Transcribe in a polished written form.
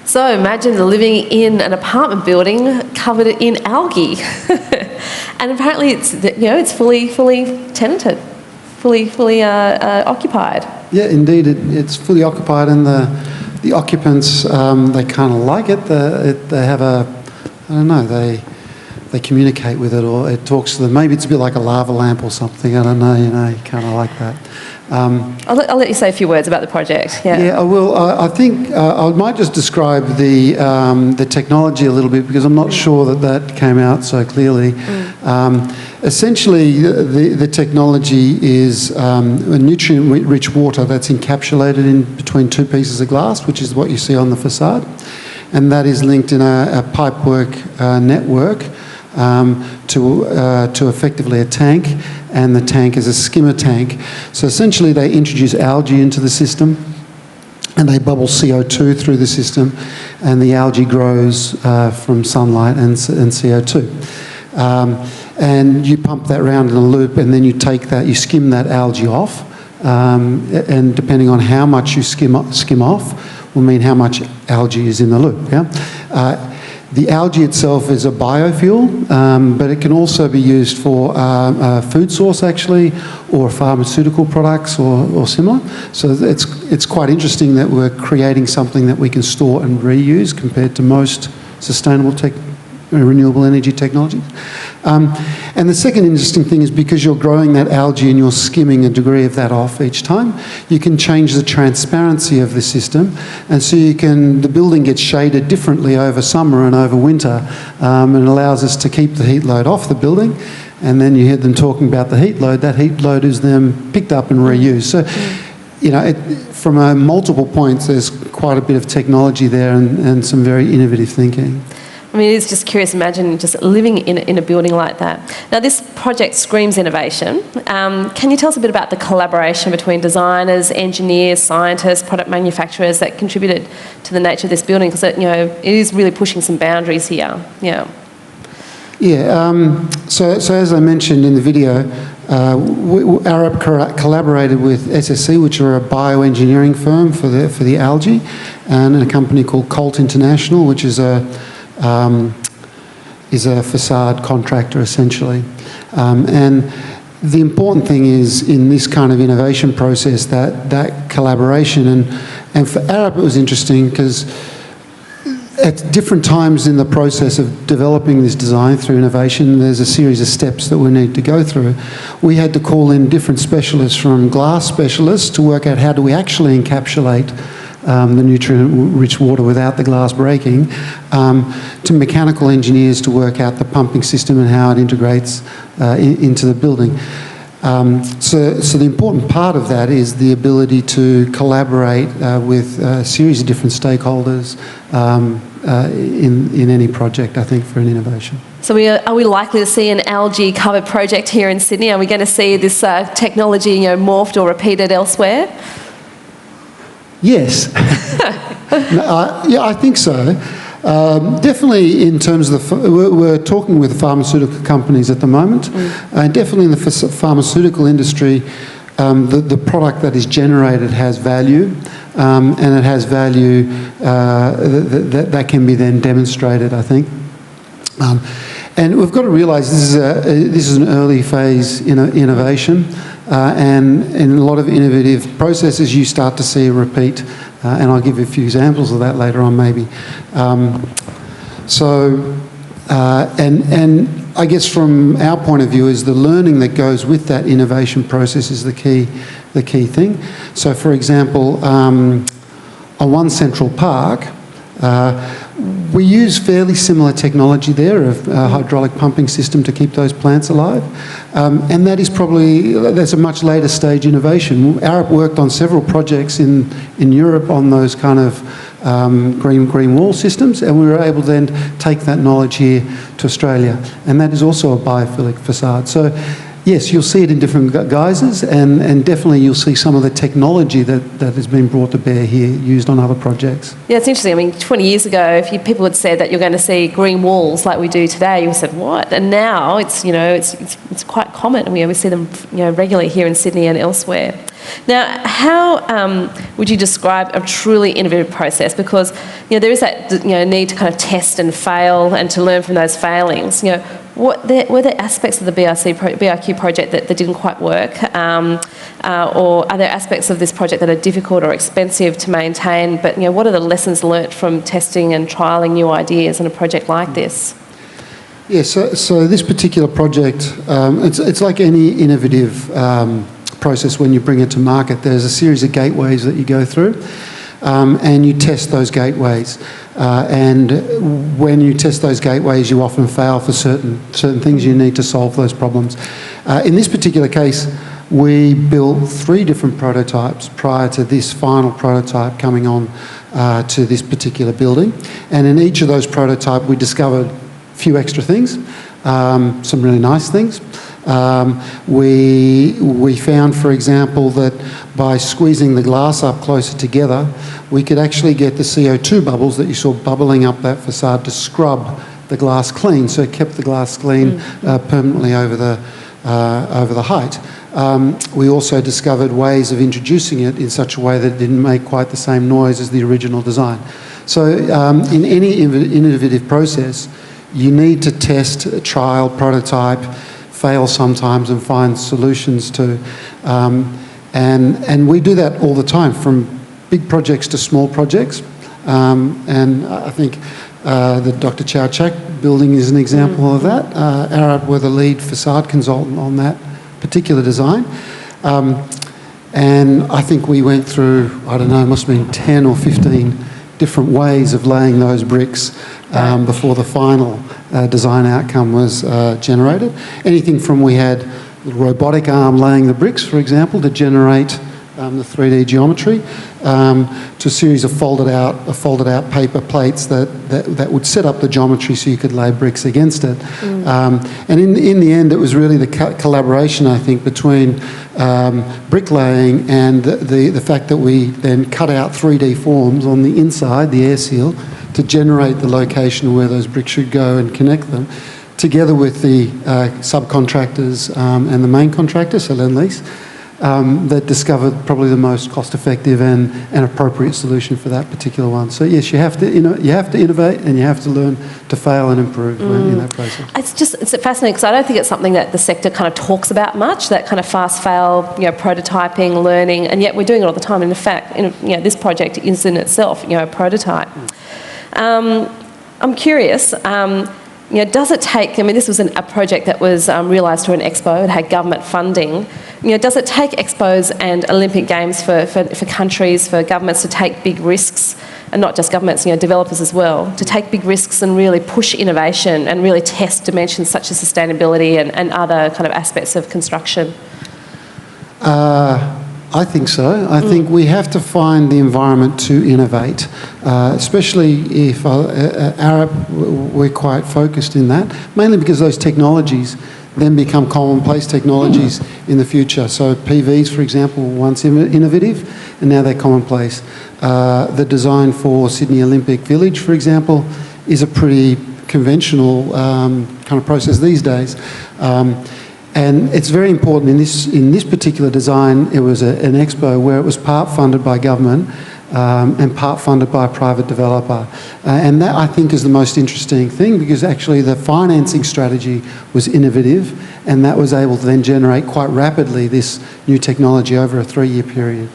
So imagine living in an apartment building covered in algae, and apparently it's fully tenanted, fully occupied. Yeah, indeed, it's fully occupied, and the occupants they kind of like it. They have they communicate with it, or it talks to them. Maybe it's a bit like a lava lamp or something. I don't know. You kind of like that. I'll let you say a few words about the project. Yeah, I will. I think I might just describe the technology a little bit, because I'm not sure that came out so clearly. Essentially, the technology is a nutrient-rich water that's encapsulated in between two pieces of glass, which is what you see on the facade, and that is linked in a pipework network to effectively a tank, and the tank is a skimmer tank. So essentially they introduce algae into the system, and they bubble CO2 through the system, and the algae grows from sunlight and CO2. And you pump that round in a loop, and then you skim that algae off, and depending on how much you skim off will mean how much algae is in the loop. Yeah. The algae itself is a biofuel, but it can also be used for a food source, actually, or pharmaceutical products or similar. So it's quite interesting that we're creating something that we can store and reuse compared to most sustainable renewable energy technologies. And the second interesting thing is, because you're growing that algae and you're skimming a degree of that off each time, you can change the transparency of the system, and so the building gets shaded differently over summer and over winter, and it allows us to keep the heat load off the building. And then you hear them talking about the heat load. That heat load is then picked up and reused. So, from multiple points, there's quite a bit of technology there, and some very innovative thinking. I mean, it's just curious, imagine just living in a building like that. Now, this project screams innovation. Can you tell us a bit about the collaboration between designers, engineers, scientists, product manufacturers that contributed to the nature of this building? Because it is really pushing some boundaries here. Yeah. Yeah. So as I mentioned in the video, Arup collaborated with SSC, which are a bioengineering firm for the algae, and a company called Colt International, which is a facade contractor, essentially. And the important thing is, in this kind of innovation process, that collaboration. And for Arup, it was interesting because at different times in the process of developing this design through innovation, there's a series of steps that we need to go through. We had to call in different specialists, from glass specialists to work out how do we actually encapsulate the nutrient-rich water without the glass breaking, to mechanical engineers to work out the pumping system and how it integrates into the building. So the important part of that is the ability to collaborate with a series of different stakeholders in any project, I think, for an innovation. So are we likely to see an algae-covered project here in Sydney? Are we going to see this technology morphed or repeated elsewhere? Yes. Yeah, I think so. Definitely in terms of we're talking with pharmaceutical companies at the moment, and definitely in the pharmaceutical industry, the product that is generated has value, and it has value that can be then demonstrated, I think. And we've got to realise this is an early phase innovation, and in a lot of innovative processes you start to see a repeat, and I'll give you a few examples of that later on maybe. And I guess from our point of view is the learning that goes with that innovation process is the key thing. So for example, on One Central Park, we use fairly similar technology there of a hydraulic pumping system to keep those plants alive, and that's a much later stage innovation. Arup worked on several projects in Europe on those kind of green wall systems, and we were able to then take that knowledge here to Australia, and that is also a biophilic facade. So Yes, you'll see it in different guises, and definitely you'll see some of the technology that has been brought to bear here used on other projects. Yeah, it's interesting. I mean, 20 years ago, if people had said that you're going to see green walls like we do today, you would have said, what? And now it's, you know, it's quite common. We see them, you know, regularly here in Sydney and elsewhere. Now, how would you describe a truly innovative process? Because, you know, there is that, you know, need to kind of test and fail and to learn from those failings. You know, were there aspects of the BIQ project that didn't quite work? Or are there aspects of this project that are difficult or expensive to maintain? But, you know, what are the lessons learnt from testing and trialling new ideas in a project like this? Yeah, so this particular project, it's like any innovative process when you bring it to market. There's a series of gateways that you go through, and you test those gateways. And when you test those gateways, you often fail for certain things. You need to solve those problems. In this particular case, we built 3 different prototypes prior to this final prototype coming on to this particular building. And in each of those prototypes, we discovered a few extra things, some really nice things. We found, for example, that by squeezing the glass up closer together, we could actually get the CO2 bubbles that you saw bubbling up that facade to scrub the glass clean, so it kept the glass clean permanently over the height. We also discovered ways of introducing it in such a way that it didn't make quite the same noise as the original design. So in any innovative process, you need to test, trial, prototype, fail sometimes and find solutions to. And we do that all the time, from big projects to small projects. And I think the Dr. Chow Chak building is an example of that. Arup were the lead facade consultant on that particular design. And I think we went through, I don't know, it must have been 10 or 15 different ways of laying those bricks before the final design outcome was generated. Anything from, we had the robotic arm laying the bricks, for example, to generate the 3D geometry, to a series of folded out paper plates that would set up the geometry so you could lay bricks against it. And in the end, it was really the collaboration, I think, between bricklaying and the fact that we then cut out 3D forms on the inside, the air seal, to generate the location where those bricks should go and connect them, together with the subcontractors and the main contractor, so Lend-Lease, that discovered probably the most cost-effective and appropriate solution for that particular one. So yes, you have to innovate, and you have to learn to fail and improve in that process. It's fascinating, because I don't think it's something that the sector kind of talks about much, that kind of fast fail, you know, prototyping, learning, and yet we're doing it all the time. And in fact, you know, this project is in itself, you know, a prototype. I'm curious. You know, does it take, I mean, this was a project that was realised through an expo, it had government funding. You know, does it take expos and Olympic Games for countries, for governments to take big risks, and not just governments, you know, developers as well, to take big risks and really push innovation and really test dimensions such as sustainability and other kind of aspects of construction? I think so. I think we have to find the environment to innovate, especially if Arup, we're quite focused in that, mainly because those technologies then become commonplace technologies in the future. So PVs, for example, were once innovative, and now they're commonplace. The design for Sydney Olympic Village, for example, is a pretty conventional kind of process these days. And it's very important in this particular design. It was an expo where it was part funded by government and part funded by a private developer. And that, I think, is the most interesting thing, because actually the financing strategy was innovative, and that was able to then generate quite rapidly this new technology over a 3-year period.